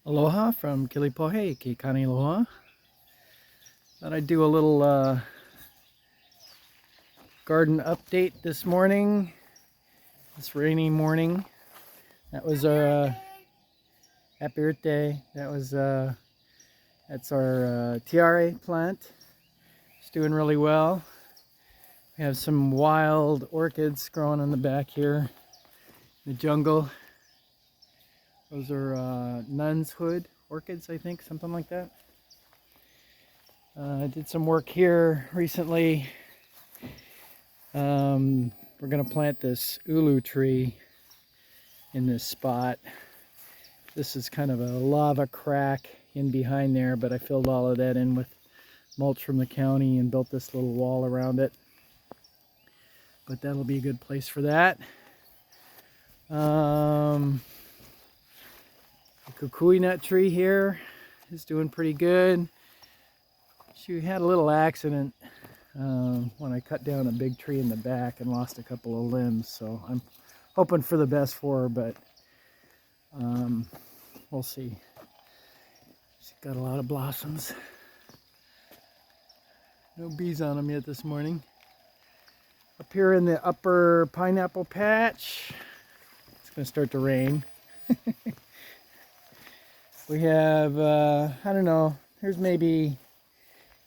Aloha from Keaau, Keaau, aloha. Thought I'd do a little garden update this morning, this rainy morning. That was our happy birthday. That's our tiare plant. It's doing really well. We have some wild orchids growing in the back here in the jungle. Those are nun's hood orchids, I think, something like that. I did some work here recently. We're going to plant this ulu tree in this spot. This is kind of a lava crack in behind there, but I filled all of that in with mulch from the county and built this little wall around it. But that'll be a good place for that. The kukui nut tree here is doing pretty good. She had a little accident when I cut down a big tree in the back and lost a couple of limbs, so I'm hoping for the best for her, but we'll see. She's got a lot of blossoms. No bees on them yet this morning. Up here in the upper pineapple patch, it's going to start to rain. We have, I don't know, there's maybe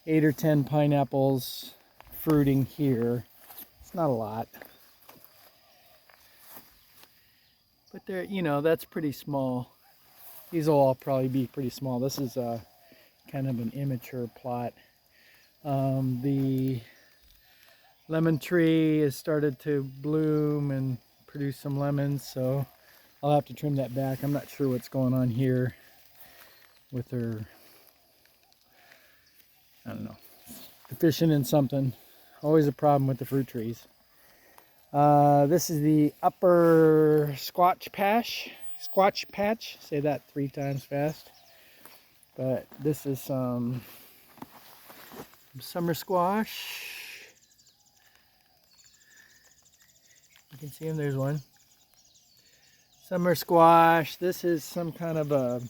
8 or 10 pineapples fruiting here. It's not a lot. But they're, you know, that's pretty small. These will all probably be pretty small. This is kind of an immature plot. The lemon tree has started to bloom and produce some lemons, so I'll have to trim that back. I'm not sure what's going on here with her, I don't know, deficient in something. Always a problem with the fruit trees. This is the upper squash patch. Say that 3 times fast. But this is some summer squash. You can see them, there's one. Summer squash. This is some kind of a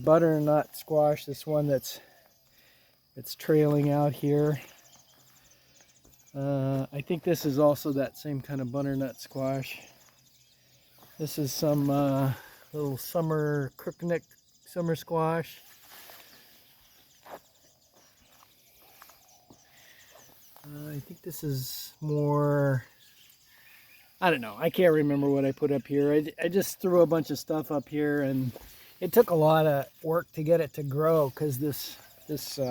butternut squash. This one that's trailing out here. I think this is also that same kind of butternut squash. This is some little summer crookneck summer squash. I think this is more, I don't know, I can't remember what I put up here. I just threw a bunch of stuff up here, and it took a lot of work to get it to grow because this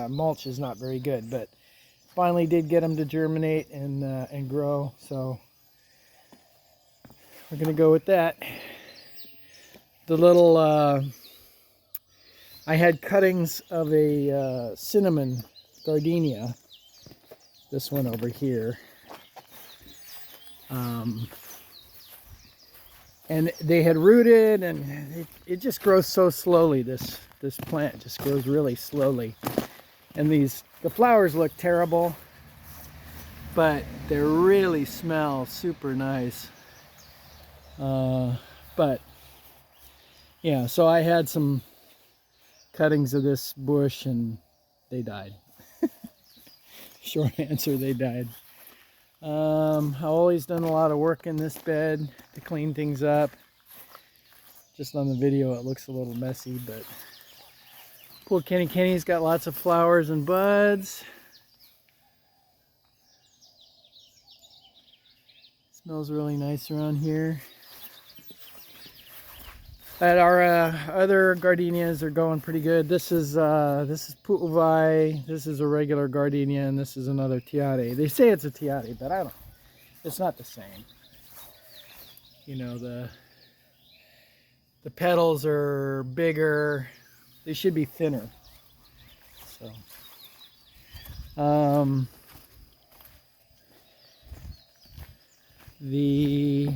mulch is not very good, but finally did get them to germinate and grow, so we're gonna go with that. The little I had cuttings of a cinnamon gardenia, this one over here, and they had rooted, and it just grows so slowly. This plant just grows really slowly, and the flowers look terrible, but they really smell super nice. But yeah, so I had some cuttings of this bush and they died. Short answer, they died. I've always done a lot of work in this bed to clean things up. Just on the video it looks a little messy, but poor Kenny's got lots of flowers and buds. Smells really nice around here. But our other gardenias are going pretty good. This is pu'uvai, this is a regular gardenia, and this is another tiare. They say it's a tiare, but I don't know. It's not the same. You know, the petals are bigger. They should be thinner. So the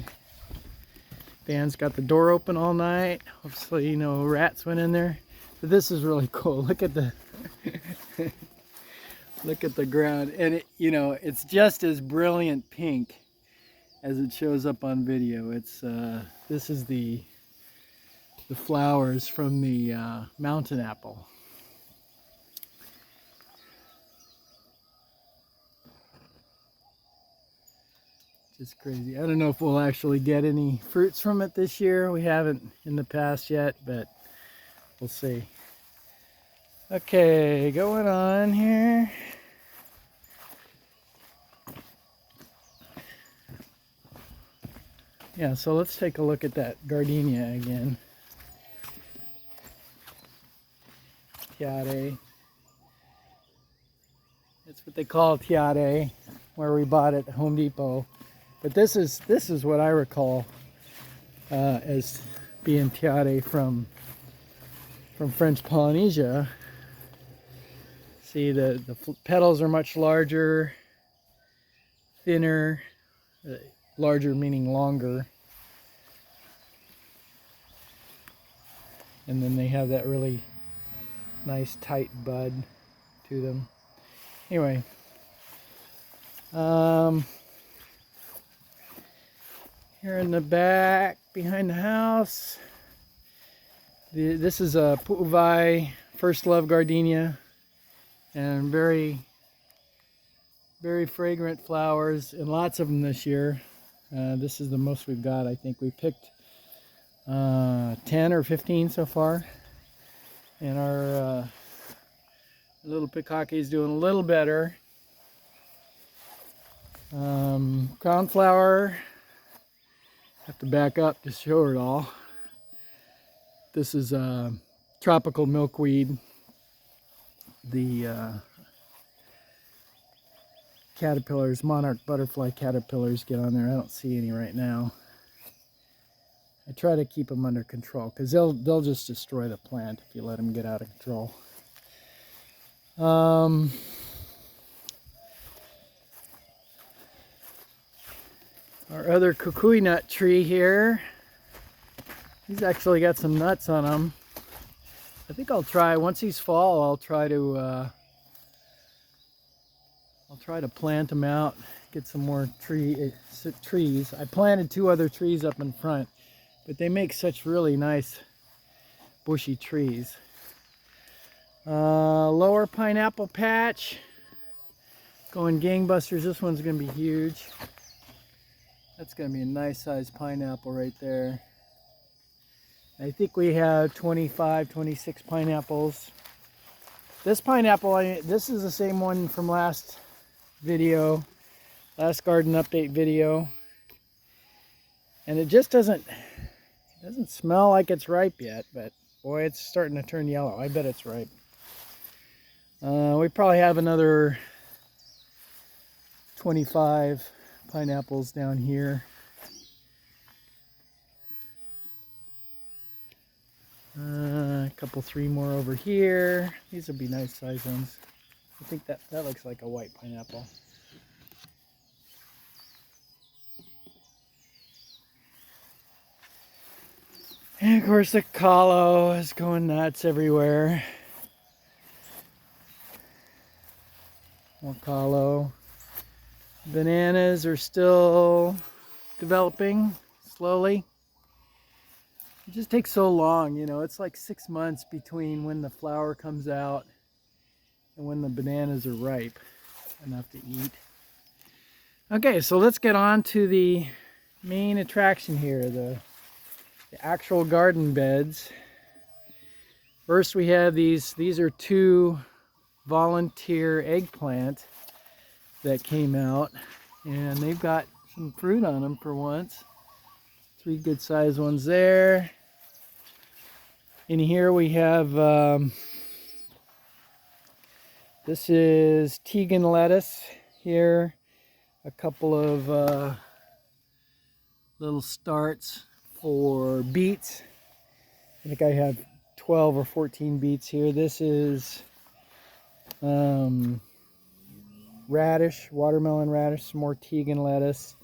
fan's got the door open all night. Hopefully no rats went in there. But this is really cool. Look at the look at the ground, and it, you know, it's just as brilliant pink as it shows up on video. It's this is the the flowers from the mountain apple. Just crazy. I don't know if we'll actually get any fruits from it this year. We haven't in the past yet, but we'll see. Okay, going on here. Yeah, so let's take a look at that gardenia again. Keaau. That's what they call Keaau, where we bought it at Home Depot. But this is what I recall as being Keaau from French Polynesia. See, the petals are much larger, thinner, larger meaning longer. And then they have that really nice tight bud to them. Anyway, here in the back behind the house, this is a Keaau First Love gardenia, and very fragrant flowers, and lots of them this year. This is the most we've got. I think we picked 10 or 15 so far, and our little Keaau is doing a little better. Crown flower, have to back up to show it all. This is tropical milkweed. The caterpillars, monarch butterfly caterpillars, get on there. I don't see any right now. I try to keep them under control because they'll just destroy the plant if you let them get out of control. Our other kukui nut tree here, he's actually got some nuts on him. I think I'll try, once he's fall, I'll try to plant them out, get some more trees. I planted 2 other trees up in front, but they make such really nice bushy trees. Lower pineapple patch, going gangbusters. This one's going to be huge. That's going to be a nice sized pineapple right there. I think we have 25, 26 pineapples. This pineapple, this is the same one from last video, last garden update video. And it just doesn't smell like it's ripe yet, but boy, it's starting to turn yellow. I bet it's ripe. We probably have another 25 pineapples down here. A couple, 3 more over here. These would be nice size ones. I think that looks like a white pineapple. And of course the Keaau is going nuts everywhere. More Keaau. Bananas are still developing slowly. It just takes so long, you know. It's like 6 months between when the flower comes out and when the bananas are ripe enough to eat. Okay, so let's get on to the main attraction here, the actual garden beds. First we have these are 2 volunteer eggplant that came out, and they've got some fruit on them for once. 3 good sized ones there. In here we have this is Tegan lettuce here, a couple of little starts for beets. I think I have 12 or 14 beets here. This is radish, watermelon radish, some more Tegan lettuce,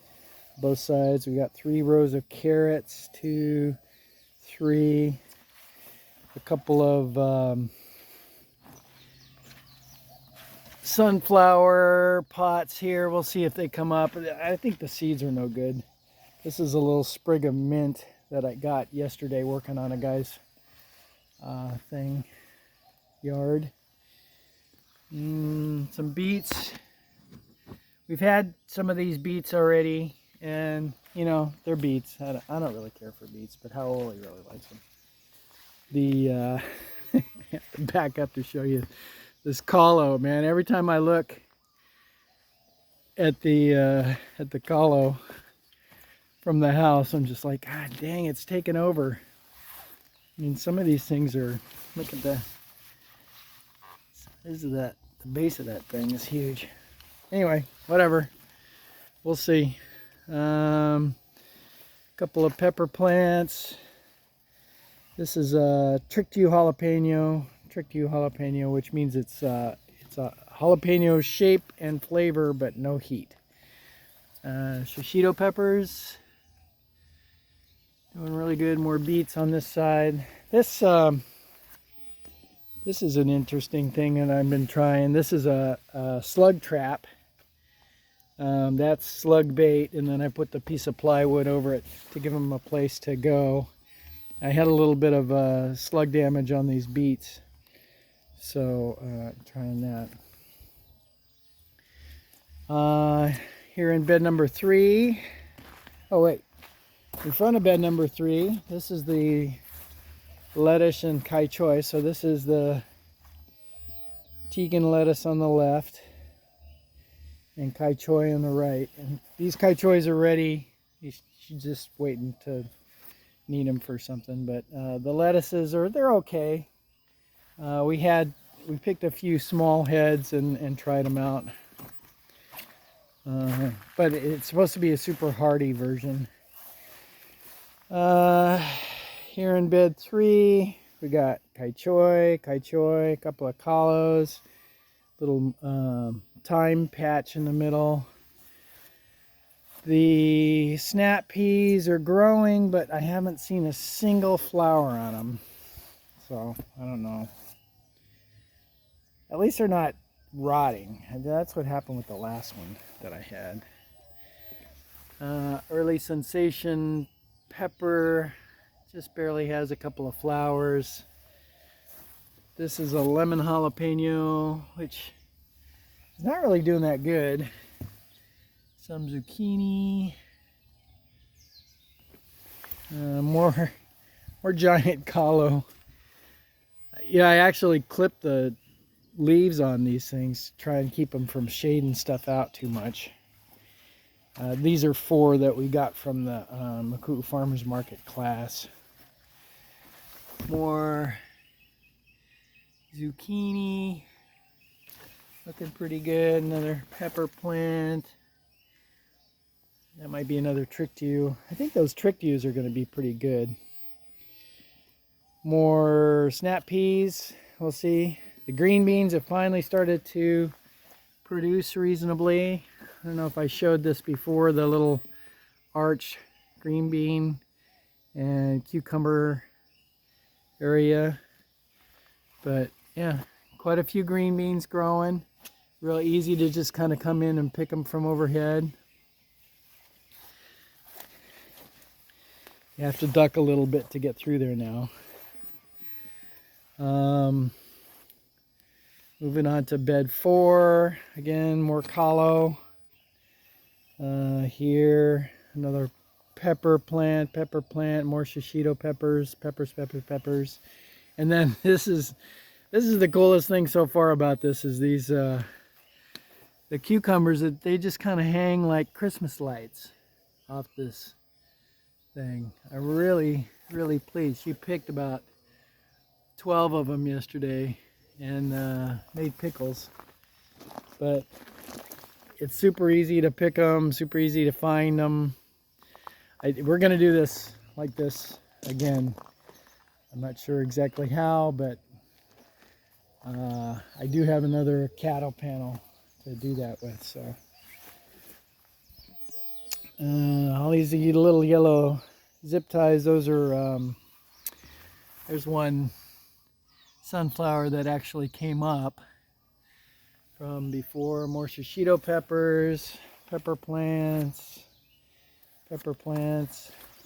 both sides. We got 3 rows of carrots, 2, 3, a couple of sunflower pots here. We'll see if they come up. I think the seeds are no good. This is a little sprig of mint that I got yesterday working on a guy's yard. Some beets. We've had some of these beets already, and you know, they're beets. I don't really care for beets, but Howell really likes them. I have to back up to show you this Keaau, man. Every time I look at the Keaau from the house, I'm just like, God dang, it's taken over. I mean, some of these things are, look at the size of that, the base of that thing is huge. Anyway, whatever, we'll see. Couple of pepper plants. This is a Keaau jalapeno, which means it's a jalapeno shape and flavor, but no heat. Shishito peppers, doing really good. More beets on this side. This is an interesting thing that I've been trying. This is a slug trap. That's slug bait, and then I put the piece of plywood over it to give them a place to go. I had a little bit of slug damage on these beets, so trying that. Here in bed number 3. Oh wait, in front of bed number 3, this is the lettuce and Keaau. So this is the Tegan lettuce on the left and Keaau on the right. And these Keaau are ready. She's just waiting to need them for something. But the lettuces they're okay. We picked a few small heads and tried them out. But it's supposed to be a super hardy version. Here in bed 3, we got Keaau, a couple of Keaus, little thyme patch in the middle. The snap peas are growing, but I haven't seen a single flower on them. So, I don't know. At least they're not rotting. That's what happened with the last one that I had. Early sensation pepper, just barely has a couple of flowers. This is a lemon jalapeno, which is not really doing that good. Some zucchini. More giant Keaau. Yeah, I actually clipped the leaves on these things, try and keep them from shading stuff out too much. These are 4 that we got from the Keaau Farmers Market class. More zucchini, looking pretty good. Another pepper plant. That might be another Keaau. I think those Keaus are going to be pretty good. More snap peas, we'll see. The green beans have finally started to produce reasonably. I don't know if I showed this before, the little arch green bean and cucumber area. But yeah, quite a few green beans growing. Real easy to just kind of come in and pick them from overhead. You have to duck a little bit to get through there now. Moving on to bed 4. Again, more Keaau. Here, another pepper plant, more shishito peppers, peppers. And then this is the coolest thing so far about this is these the cucumbers that they just kind of hang like Christmas lights off this thing. I'm really pleased. She picked about 12 of them yesterday and made pickles. But it's super easy to pick them, super easy to find them. We're going to do this like this again. I'm not sure exactly how, but I do have another cattle panel to do that with. So all these little yellow zip ties, those are, there's one sunflower that actually came up from before. More shishito peppers, pepper plants.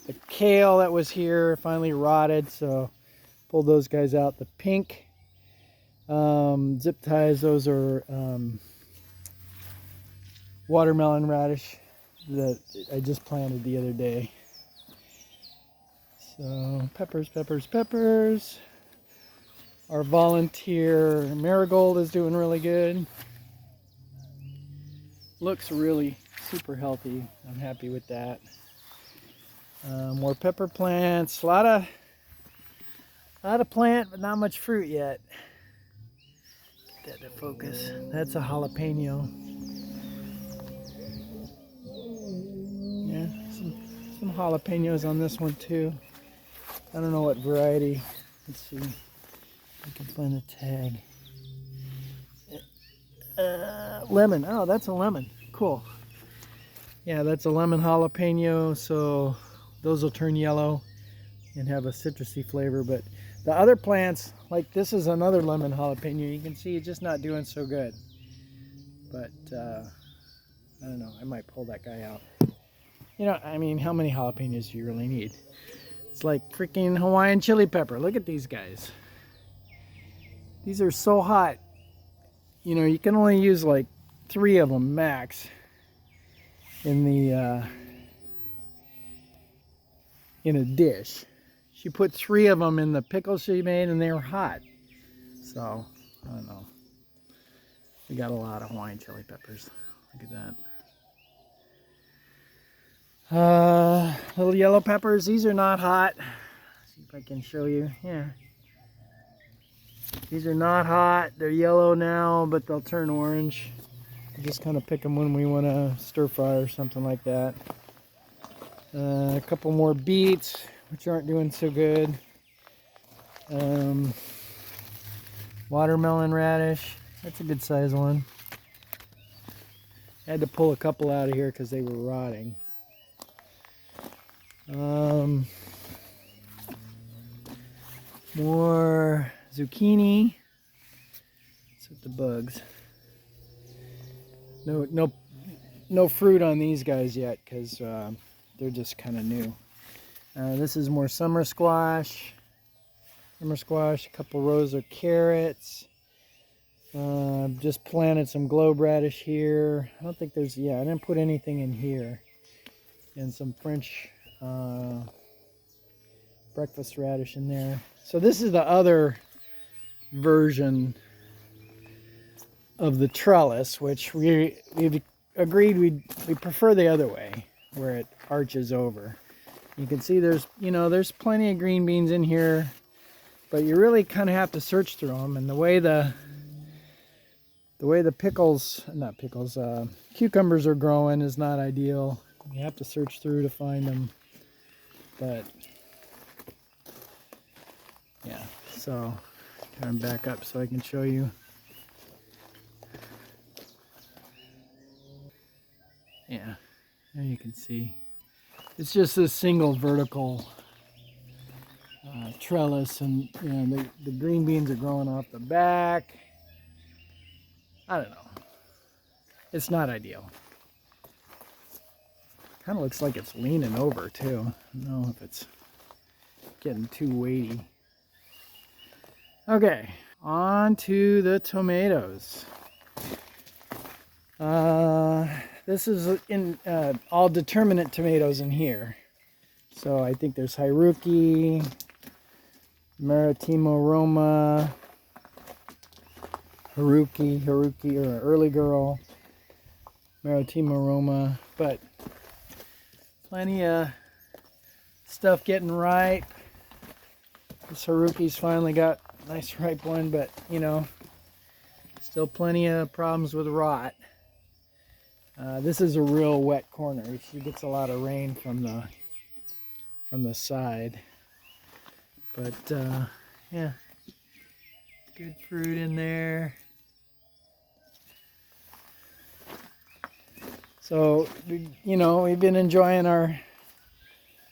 The kale that was here finally rotted, so pulled those guys out. The pink zip ties, those are watermelon radish that I just planted the other day. So peppers, peppers, peppers. Our volunteer marigold is doing really good. Looks really super healthy. I'm happy with that. More pepper plants. A lot of plant, but not much fruit yet. Get that to focus. That's a jalapeno. Yeah, some jalapenos on this one too. I don't know what variety. Let's see. I can find the tag. Lemon. Oh, that's a lemon. Cool. Yeah, that's a lemon jalapeno. So those will turn yellow and have a citrusy flavor. But the other plants, like this is another lemon jalapeno. You can see it's just not doing so good. But I don't know. I might pull that guy out. You know, I mean, how many jalapenos do you really need? It's like freaking Hawaiian chili pepper. Look at these guys. These are so hot. You know, you can only use like 3 of them max in the in a dish. She put 3 of them in the pickle she made, and they were hot. So I don't know. We got a lot of Hawaiian chili peppers. Look at that. Little yellow peppers. These are not hot. See if I can show you. Yeah. These are not hot. They're yellow now, but they'll turn orange. We just kind of pick them when we want to stir fry or something like that. A couple more beets, which aren't doing so good. Watermelon radish. That's a good size one. I had to pull a couple out of here because they were rotting. More zucchini. What's with the bugs? No fruit on these guys yet because they're just kind of new. This is more summer squash. A couple rows of carrots. Just planted some globe radish here. I don't think there's, I didn't put anything in here. And some French breakfast radish in there. So this is the other version of the trellis, which we've agreed we prefer the other way, where it arches over. You can see there's plenty of green beans in here, but you really kind of have to search through them. And the way the cucumbers are growing is not ideal. You have to search through to find them. But yeah, so turn back up so I can show you. Yeah, there you can see. It's just this single vertical trellis, and the green beans are growing off the back. I don't know. It's not ideal. Kind of looks like it's leaning over too. I don't know if it's getting too weighty. Okay, on to the tomatoes. This is in all determinate tomatoes in here. So I think there's Haruki, Maritimo Roma, Haruki or Early Girl, Maritimo Roma, but plenty of stuff getting ripe. This Haruki's finally got a nice ripe one, but still plenty of problems with rot. This is a real wet corner. She gets a lot of rain from the side, but yeah, good fruit in there. So we've been enjoying our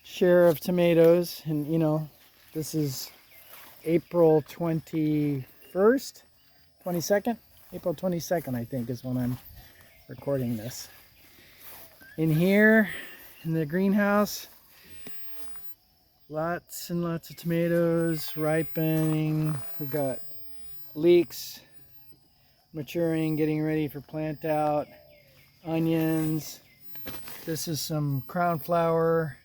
share of tomatoes, and this is April 22nd, April 22nd I think is when I'm recording this. In here in the greenhouse, Lots and lots of tomatoes ripening. We got leeks maturing, getting ready for plant out. Onions. This is some crown flower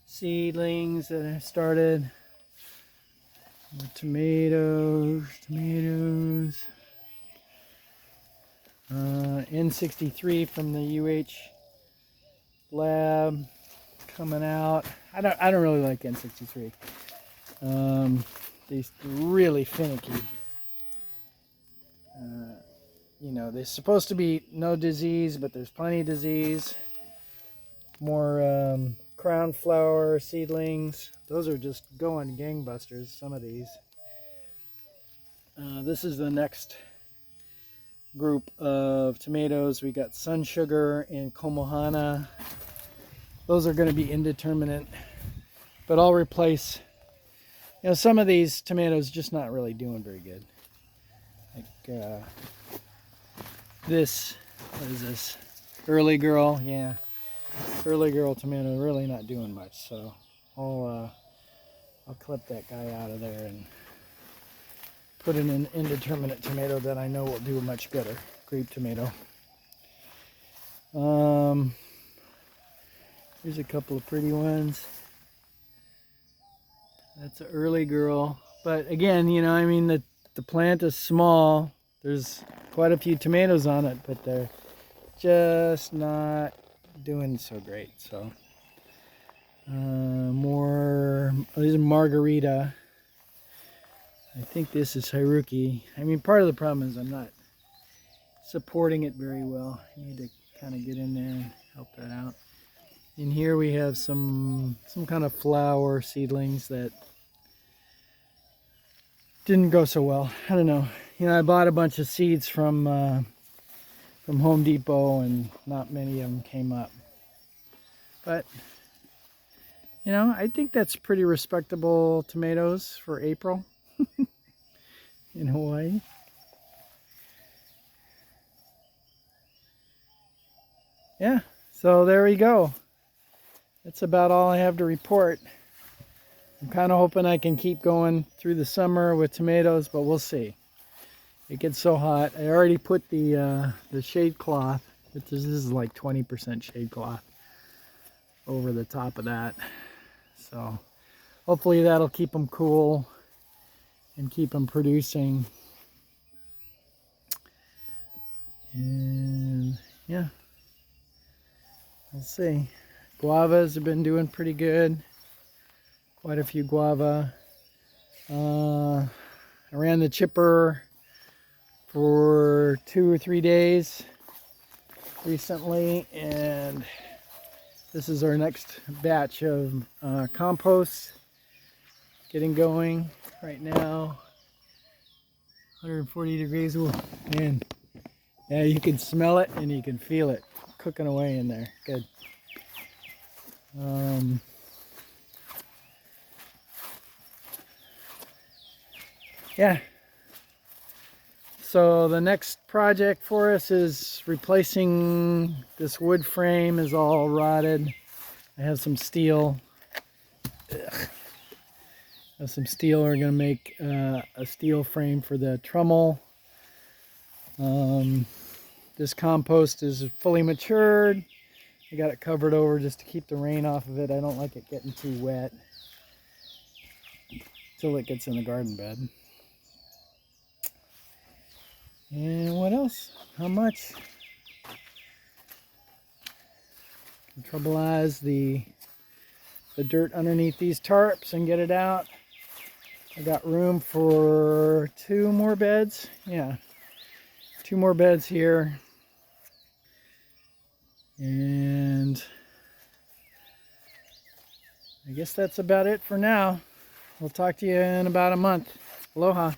seedlings that I started. Tomatoes. N63 from the UH lab coming out. I don't really like N63. They're really finicky. You know, they're supposed to be no disease, but there's plenty of disease. More crown flower seedlings. Those are just going gangbusters, some of these. This is the next group of tomatoes. We got Sun Sugar and Komohana. Those are going to be indeterminate, but I'll replace, you know, some of these tomatoes just not really doing very good. Like this, what is this? Early Girl, yeah. Early Girl tomato really not doing much, so I'll clip that guy out of there and put in an indeterminate tomato that I know will do much better. Grape tomato. Here's a couple of pretty ones. That's an Early Girl, but again, you know, I mean, the plant is small. There's quite a few tomatoes on it, but they're just not doing so great. So more, this is Margarita. I think this is Haruki. I mean, part of the problem is I'm not supporting it very well. I need to kind of get in there and help that out. In here we have some kind of flower seedlings that didn't go so well. I don't know. You know, I bought a bunch of seeds from Home Depot, and not many of them came up. But you know, I think that's pretty respectable tomatoes for April in Hawaii. Yeah, so there we go. That's about all I have to report. I'm kind of hoping I can keep going through the summer with tomatoes, but we'll see. It gets so hot. I already put the shade cloth, this is like 20% shade cloth, over the top of that. So hopefully that'll keep them cool and keep them producing. And yeah, we'll see. Guavas have been doing pretty good. Quite a few guava. I ran the chipper for 2 or 3 days recently, and this is our next batch of compost getting going right now. 140 degrees. Ooh, man, yeah, you can smell it and you can feel it cooking away in there. Good. Yeah. So the next project for us is replacing this wood frame. Is all rotted. I have some steel. I have some steel. We're gonna make a steel frame for the trommel. This compost is fully matured. I got it covered over just to keep the rain off of it. I don't like it getting too wet till it gets in the garden bed. And what else? How much? Troublize the dirt underneath these tarps and get it out. I got room for 2 more beds. Yeah, 2 more beds here. And I guess that's about it for now. We'll talk to you in about a month. Aloha.